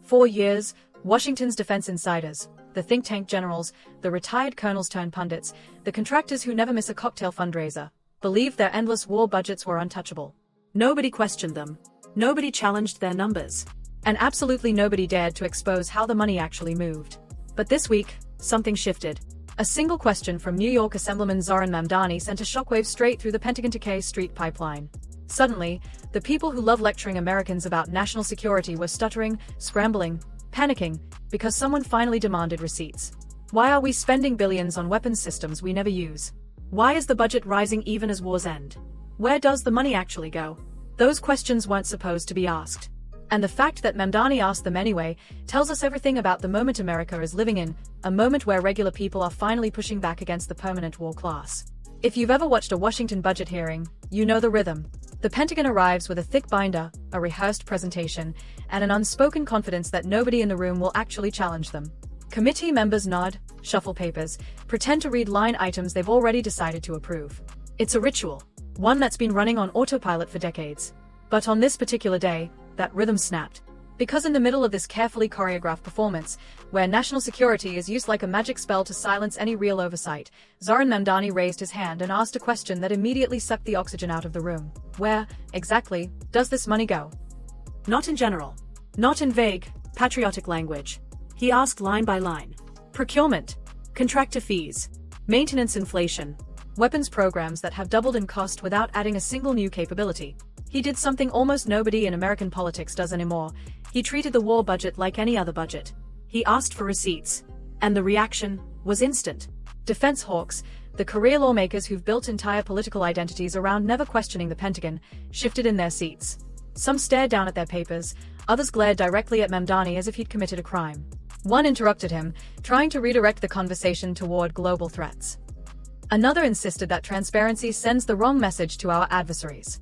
For years, Washington's defense insiders, the think tank generals, the retired colonels turned pundits, the contractors who never miss a cocktail fundraiser, believed their endless war budgets were untouchable. Nobody questioned them. Nobody challenged their numbers. And absolutely nobody dared to expose how the money actually moved. But this week, something shifted. A single question from New York Assemblyman Zohran Mamdani sent a shockwave straight through the Pentagon to K Street pipeline. Suddenly, the people who love lecturing Americans about national security were stuttering, scrambling, panicking, because someone finally demanded receipts. Why are we spending billions on weapons systems we never use? Why is the budget rising even as wars end? Where does the money actually go? Those questions weren't supposed to be asked. And the fact that Mamdani asked them anyway tells us everything about the moment America is living in, a moment where regular people are finally pushing back against the permanent war class. If you've ever watched a Washington budget hearing, you know the rhythm. The Pentagon arrives with a thick binder, a rehearsed presentation, and an unspoken confidence that nobody in the room will actually challenge them. Committee members nod, shuffle papers, pretend to read line items they've already decided to approve. It's a ritual, one that's been running on autopilot for decades. But on this particular day, that rhythm snapped. Because in the middle of this carefully choreographed performance, where national security is used like a magic spell to silence any real oversight, Zohran Mamdani raised his hand and asked a question that immediately sucked the oxygen out of the room. Where, exactly, does this money go? Not in general. Not in vague, patriotic language. He asked line by line. Procurement. Contractor fees. Maintenance inflation. Weapons programs that have doubled in cost without adding a single new capability. He did something almost nobody in American politics does anymore. He treated the war budget like any other budget. He asked for receipts. And the reaction was instant. Defense hawks, the career lawmakers who've built entire political identities around never questioning the Pentagon, shifted in their seats. Some stared down at their papers, others glared directly at Mamdani as if he'd committed a crime. One interrupted him, trying to redirect the conversation toward global threats. Another insisted that transparency sends the wrong message to our adversaries.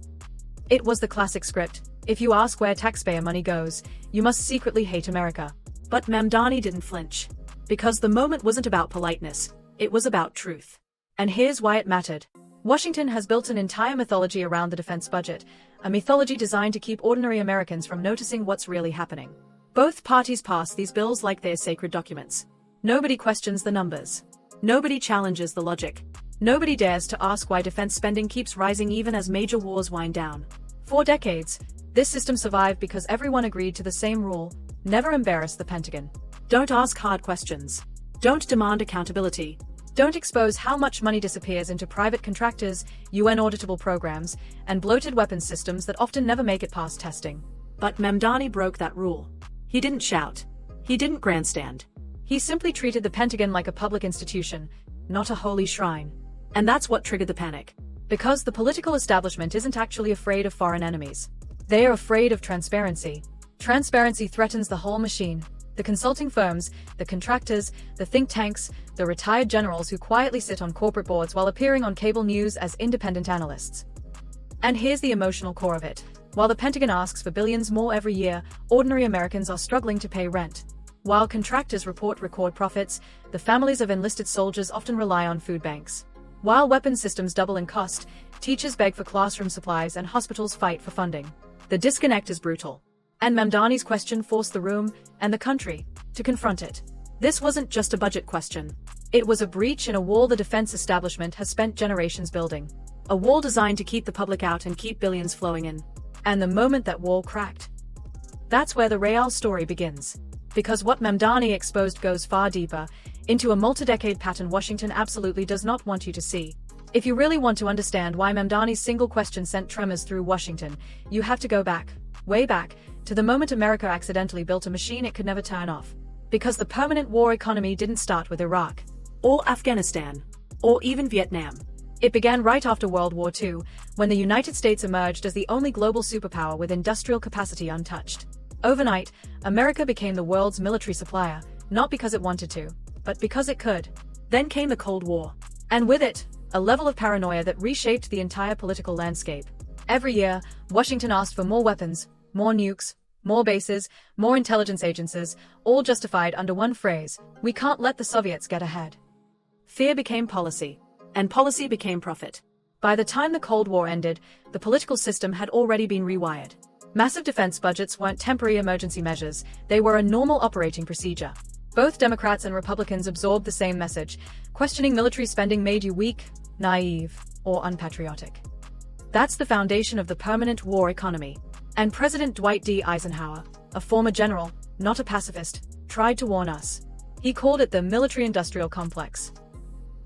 It was the classic script. If you ask where taxpayer money goes, you must secretly hate America. But Mamdani didn't flinch. Because the moment wasn't about politeness, it was about truth. And here's why it mattered. Washington has built an entire mythology around the defense budget, a mythology designed to keep ordinary Americans from noticing what's really happening. Both parties pass these bills like they're sacred documents. Nobody questions the numbers. Nobody challenges the logic. Nobody dares to ask why defense spending keeps rising even as major wars wind down. For decades, this system survived because everyone agreed to the same rule: never embarrass the Pentagon. Don't ask hard questions. Don't demand accountability. Don't expose how much money disappears into private contractors, UN auditable programs, and bloated weapons systems that often never make it past testing. But Mamdani broke that rule. He didn't shout. He didn't grandstand. He simply treated the Pentagon like a public institution, not a holy shrine. And that's what triggered the panic. Because the political establishment isn't actually afraid of foreign enemies. They are afraid of transparency. Transparency threatens the whole machine. The consulting firms, the contractors, the think tanks, the retired generals who quietly sit on corporate boards while appearing on cable news as independent analysts. And here's the emotional core of it. While the Pentagon asks for billions more every year, ordinary Americans are struggling to pay rent. While contractors report record profits, the families of enlisted soldiers often rely on food banks. While weapons systems double in cost, teachers beg for classroom supplies and hospitals fight for funding. The disconnect is brutal. And Mamdani's question forced the room, and the country, to confront it. This wasn't just a budget question. It was a breach in a wall the defense establishment has spent generations building. A wall designed to keep the public out and keep billions flowing in. And the moment that wall cracked, that's where the real story begins. Because what Mamdani exposed goes far deeper, into a multi-decade pattern Washington absolutely does not want you to see. If you really want to understand why Mamdani's single question sent tremors through Washington, you have to go back, way back, to the moment America accidentally built a machine it could never turn off. Because the permanent war economy didn't start with Iraq, or Afghanistan, or even Vietnam. It began right after World War II, when the United States emerged as the only global superpower with industrial capacity untouched. Overnight, America became the world's military supplier, not because it wanted to, but because it could. Then came the Cold War. And with it, a level of paranoia that reshaped the entire political landscape. Every year, Washington asked for more weapons, more nukes, more bases, more intelligence agencies, all justified under one phrase: we can't let the Soviets get ahead. Fear became policy. And policy became profit. By the time the Cold War ended, the political system had already been rewired. Massive defense budgets weren't temporary emergency measures, they were a normal operating procedure. Both Democrats and Republicans absorbed the same message. Questioning military spending made you weak, naive, or unpatriotic. That's the foundation of the permanent war economy. And President Dwight D. Eisenhower, a former general, not a pacifist, tried to warn us. He called it the military-industrial complex.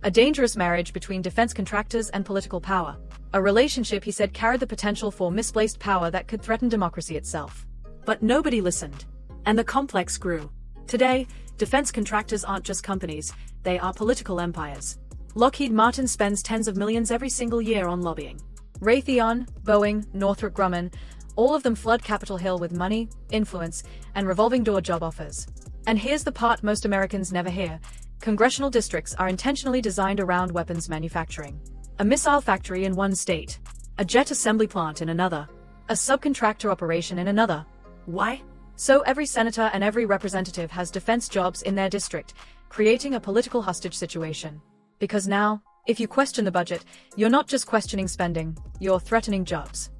A dangerous marriage between defense contractors and political power. A relationship, he said, carried the potential for misplaced power that could threaten democracy itself. But nobody listened. And the complex grew. Today, defense contractors aren't just companies, they are political empires. Lockheed Martin spends tens of millions every single year on lobbying. Raytheon, Boeing, Northrop Grumman, all of them flood Capitol Hill with money, influence, and revolving door job offers. And here's the part most Americans never hear. Congressional districts are intentionally designed around weapons manufacturing. A missile factory in one state, a jet assembly plant in another, a subcontractor operation in another. Why? So every senator and every representative has defense jobs in their district, creating a political hostage situation. Because now, if you question the budget, you're not just questioning spending, you're threatening jobs.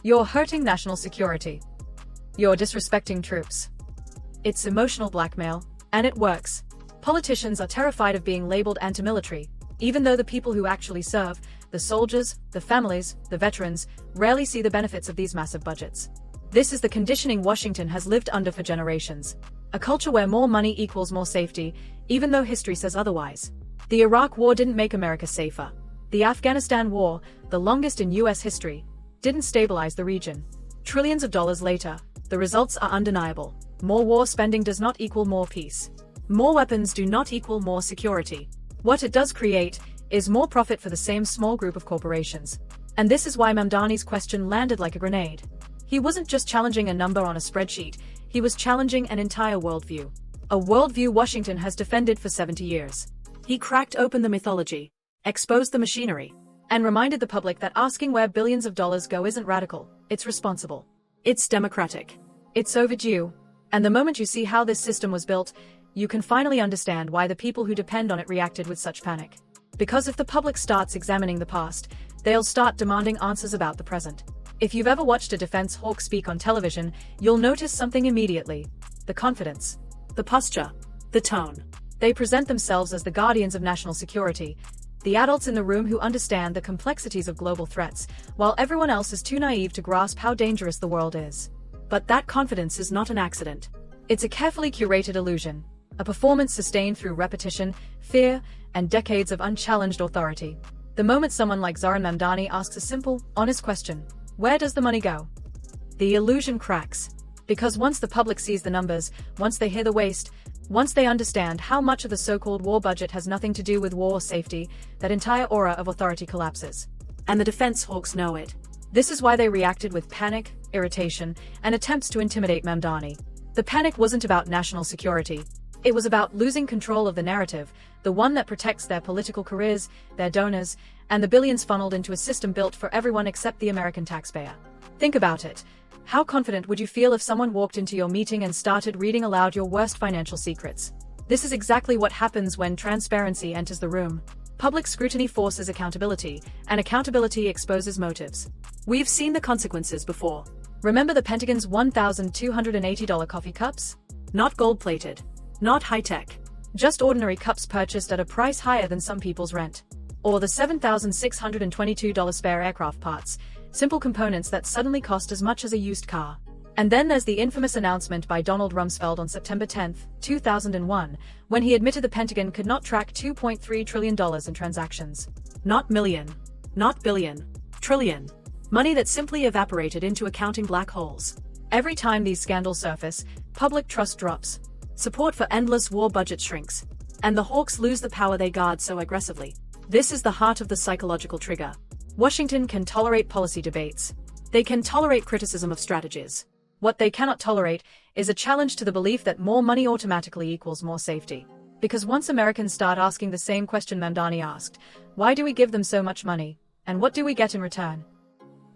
You're hurting national security. You're disrespecting troops. It's emotional blackmail, and it works. Politicians are terrified of being labeled anti-military, even though the people who actually serve, the soldiers, the families, the veterans, rarely see the benefits of these massive budgets. This is the conditioning Washington has lived under for generations. A culture where more money equals more safety, even though history says otherwise. The Iraq War didn't make America safer. The Afghanistan War, the longest in US history, didn't stabilize the region. Trillions of dollars later, the results are undeniable. More war spending does not equal more peace. More weapons do not equal more security. What it does create is more profit for the same small group of corporations. And this is why Mamdani's question landed like a grenade. He wasn't just challenging a number on a spreadsheet, he was challenging an entire worldview. A worldview Washington has defended for 70 years. He cracked open the mythology, exposed the machinery, and reminded the public that asking where billions of dollars go isn't radical, it's responsible. It's democratic. It's overdue. And the moment you see how this system was built, you can finally understand why the people who depend on it reacted with such panic. Because if the public starts examining the past, they'll start demanding answers about the present. If you've ever watched a defense hawk speak on television, you'll notice something immediately. The confidence, the posture, the tone. They present themselves as the guardians of national security, the adults in the room who understand the complexities of global threats, while everyone else is too naive to grasp how dangerous the world is. But that confidence is not an accident. It's a carefully curated illusion, a performance sustained through repetition, fear, and decades of unchallenged authority. The moment someone like Zohran Mamdani asks a simple, honest question, where does the money go? The illusion cracks. Because once the public sees the numbers, once they hear the waste, once they understand how much of the so-called war budget has nothing to do with war or safety, that entire aura of authority collapses. And the defense hawks know it. This is why they reacted with panic, irritation, and attempts to intimidate Mamdani. The panic wasn't about national security. It was about losing control of the narrative, the one that protects their political careers, their donors, and the billions funneled into a system built for everyone except the American taxpayer. Think about it. How confident would you feel if someone walked into your meeting and started reading aloud your worst financial secrets? This is exactly what happens when transparency enters the room. Public scrutiny forces accountability, and accountability exposes motives. We've seen the consequences before. Remember the Pentagon's $1,280 coffee cups? Not gold-plated. Not high-tech. Just ordinary cups purchased at a price higher than some people's rent. Or the $7,622 spare aircraft parts, simple components that suddenly cost as much as a used car. And then there's the infamous announcement by Donald Rumsfeld on September 10, 2001, when he admitted the Pentagon could not track $2.3 trillion in transactions. Not million. Not billion. Trillion. Money that simply evaporated into accounting black holes. Every time these scandals surface, public trust drops. Support for endless war budget shrinks. And the hawks lose the power they guard so aggressively. This is the heart of the psychological trigger. Washington can tolerate policy debates. They can tolerate criticism of strategies. What they cannot tolerate is a challenge to the belief that more money automatically equals more safety. Because once Americans start asking the same question Mamdani asked, why do we give them so much money? And what do we get in return?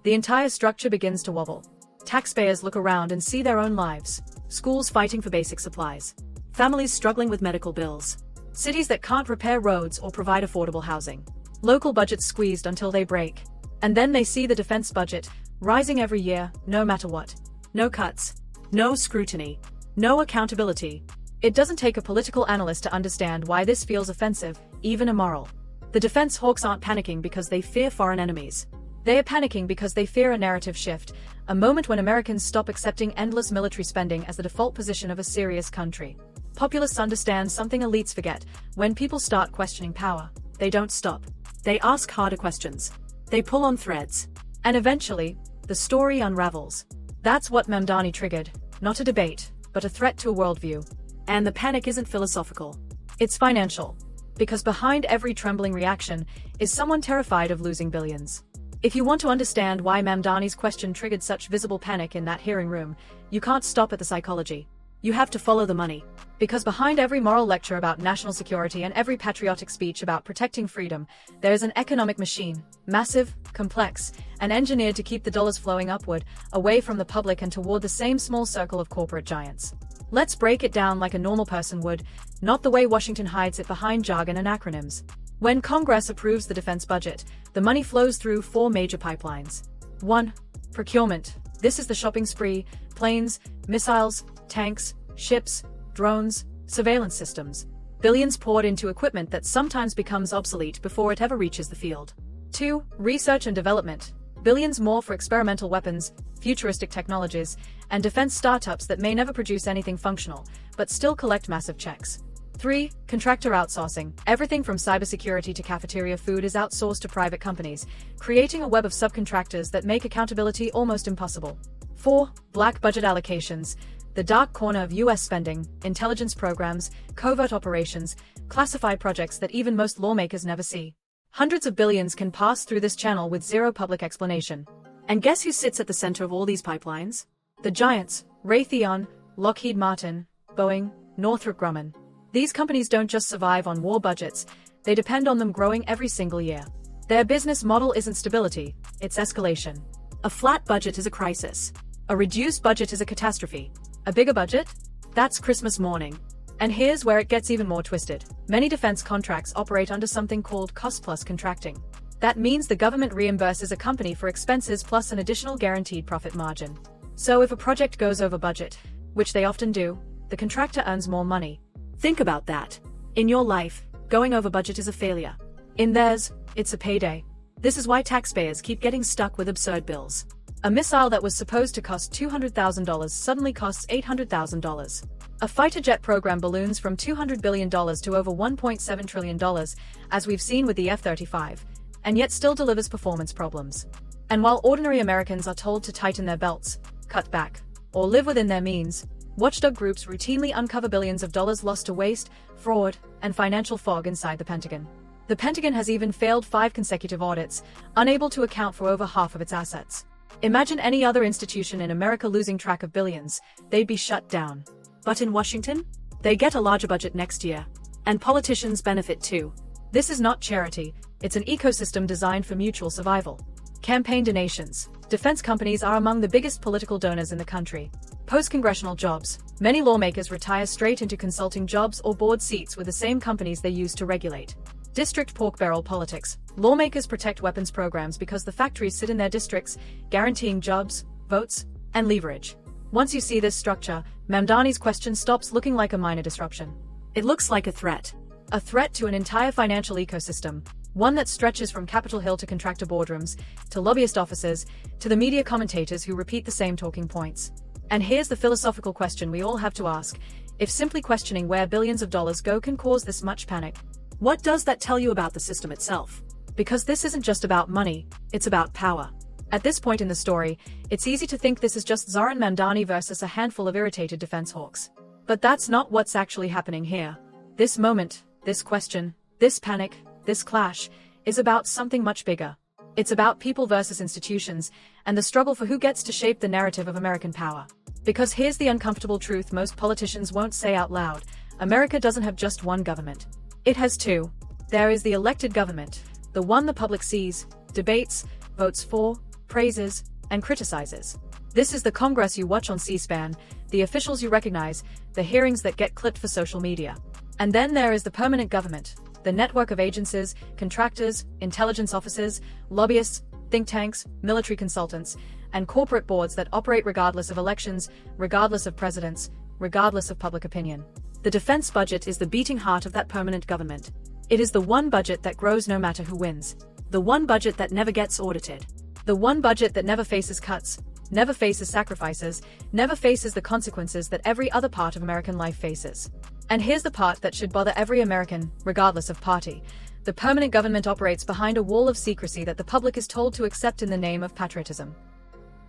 The entire structure begins to wobble. Taxpayers look around and see their own lives. Schools fighting for basic supplies. Families struggling with medical bills. Cities that can't repair roads or provide affordable housing. Local budgets squeezed until they break. And then they see the defense budget, rising every year, no matter what. No cuts. No scrutiny. No accountability. It doesn't take a political analyst to understand why this feels offensive, even immoral. The defense hawks aren't panicking because they fear foreign enemies. They are panicking because they fear a narrative shift, a moment when Americans stop accepting endless military spending as the default position of a serious country. Populists understand something elites forget: when people start questioning power, they don't stop. They ask harder questions. They pull on threads. And eventually, the story unravels. That's what Mamdani triggered, not a debate, but a threat to a worldview. And the panic isn't philosophical. It's financial. Because behind every trembling reaction is someone terrified of losing billions. If you want to understand why Mamdani's question triggered such visible panic in that hearing room, you can't stop at the psychology. You have to follow the money. Because behind every moral lecture about national security and every patriotic speech about protecting freedom, there is an economic machine, massive, complex, and engineered to keep the dollars flowing upward, away from the public and toward the same small circle of corporate giants. Let's break it down like a normal person would, not the way Washington hides it behind jargon and acronyms. When Congress approves the defense budget, the money flows through 4 major pipelines. 1. Procurement. This is the shopping spree: planes, missiles, tanks, ships, drones, surveillance systems. Billions poured into equipment that sometimes becomes obsolete before it ever reaches the field. 2. Research and development. Billions more for experimental weapons, futuristic technologies, and defense startups that may never produce anything functional, but still collect massive checks. 3. Contractor outsourcing. Everything from cybersecurity to cafeteria food is outsourced to private companies, creating a web of subcontractors that make accountability almost impossible. 4. Black budget allocations. The dark corner of US spending, intelligence programs, covert operations, classified projects that even most lawmakers never see. Hundreds of billions can pass through this channel with zero public explanation. And guess who sits at the center of all these pipelines? The giants: Raytheon, Lockheed Martin, Boeing, Northrop Grumman. These companies don't just survive on war budgets, they depend on them growing every single year. Their business model isn't stability, it's escalation. A flat budget is a crisis. A reduced budget is a catastrophe. A bigger budget? That's Christmas morning. And here's where it gets even more twisted. Many defense contracts operate under something called cost-plus contracting. That means the government reimburses a company for expenses plus an additional guaranteed profit margin. So if a project goes over budget, which they often do, the contractor earns more money. Think about that. In your life, going over budget is a failure. In theirs, it's a payday. This is why taxpayers keep getting stuck with absurd bills. A missile that was supposed to cost $200,000 suddenly costs $800,000. A fighter jet program balloons from $200 billion to over $1.7 trillion, as we've seen with the F-35, and yet still delivers performance problems. And while ordinary Americans are told to tighten their belts, cut back, or live within their means, watchdog groups routinely uncover billions of dollars lost to waste, fraud, and financial fog inside the Pentagon. The Pentagon has even failed 5 consecutive audits, unable to account for over half of its assets. Imagine any other institution in America losing track of billions, they'd be shut down. But in Washington, they get a larger budget next year. And politicians benefit too. This is not charity, it's an ecosystem designed for mutual survival. Campaign donations. Defense companies are among the biggest political donors in the country. Post-congressional jobs. Many lawmakers retire straight into consulting jobs or board seats with the same companies they used to regulate. District pork barrel politics. Lawmakers protect weapons programs because the factories sit in their districts, guaranteeing jobs, votes, and leverage. Once you see this structure, Mamdani's question stops looking like a minor disruption. It looks like a threat. A threat to an entire financial ecosystem, one that stretches from Capitol Hill to contractor boardrooms, to lobbyist offices, to the media commentators who repeat the same talking points. And here's the philosophical question we all have to ask: if simply questioning where billions of dollars go can cause this much panic, what does that tell you about the system itself? Because this isn't just about money, it's about power. At this point in the story, it's easy to think this is just Zohran Mamdani versus a handful of irritated defense hawks. But that's not what's actually happening here. This moment, this question, this panic, this clash, is about something much bigger. It's about people versus institutions, and the struggle for who gets to shape the narrative of American power. Because here's the uncomfortable truth most politicians won't say out loud: America doesn't have just one government. It has 2. There is the elected government, the one the public sees, debates, votes for, praises, and criticizes. This is the Congress you watch on C-SPAN, the officials you recognize, the hearings that get clipped for social media. And then there is the permanent government, the network of agencies, contractors, intelligence officers, lobbyists, think tanks, military consultants, and corporate boards that operate regardless of elections, regardless of presidents, regardless of public opinion. The defense budget is the beating heart of that permanent government. It is the one budget that grows no matter who wins. The one budget that never gets audited. The one budget that never faces cuts, never faces sacrifices, never faces the consequences that every other part of American life faces. And here's the part that should bother every American, regardless of party. The permanent government operates behind a wall of secrecy that the public is told to accept in the name of patriotism.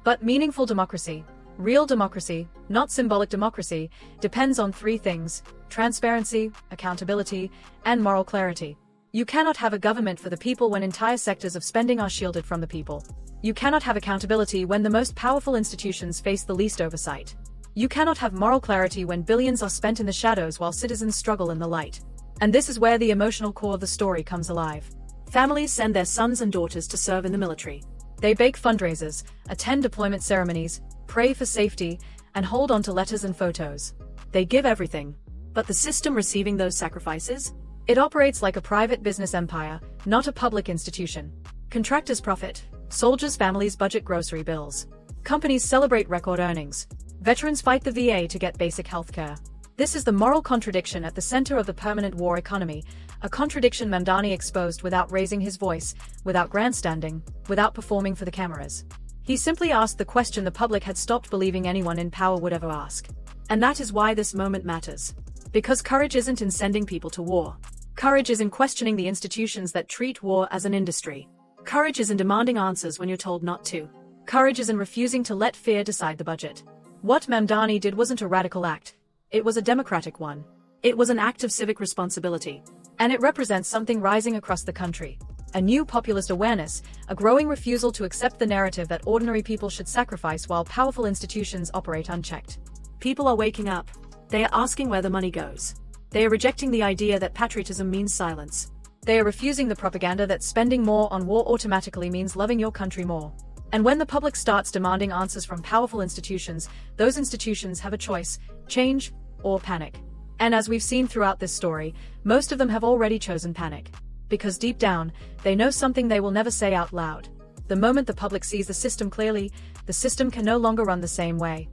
But meaningful democracy, real democracy, not symbolic democracy, depends on three things: transparency, accountability, and moral clarity. You cannot have a government for the people when entire sectors of spending are shielded from the people. You cannot have accountability when the most powerful institutions face the least oversight. You cannot have moral clarity when billions are spent in the shadows while citizens struggle in the light. And this is where the emotional core of the story comes alive. Families send their sons and daughters to serve in the military. They bake fundraisers, attend deployment ceremonies, pray for safety, and hold on to letters and photos. They give everything. But the system receiving those sacrifices? It operates like a private business empire, not a public institution. Contractors profit. Soldiers' families budget grocery bills. Companies celebrate record earnings. Veterans fight the VA to get basic health care. This is the moral contradiction at the center of the permanent war economy, a contradiction Mamdani exposed without raising his voice, without grandstanding, without performing for the cameras. He simply asked the question the public had stopped believing anyone in power would ever ask. And that is why this moment matters. Because courage isn't in sending people to war. Courage is in questioning the institutions that treat war as an industry. Courage is in demanding answers when you're told not to. Courage is in refusing to let fear decide the budget. What Mamdani did wasn't a radical act. It was a democratic one. It was an act of civic responsibility. And it represents something rising across the country. A new populist awareness, a growing refusal to accept the narrative that ordinary people should sacrifice while powerful institutions operate unchecked. People are waking up. They are asking where the money goes. They are rejecting the idea that patriotism means silence. They are refusing the propaganda that spending more on war automatically means loving your country more. And when the public starts demanding answers from powerful institutions, those institutions have a choice: change or panic. And as we've seen throughout this story, most of them have already chosen panic. Because deep down, they know something they will never say out loud. The moment the public sees the system clearly, the system can no longer run the same way.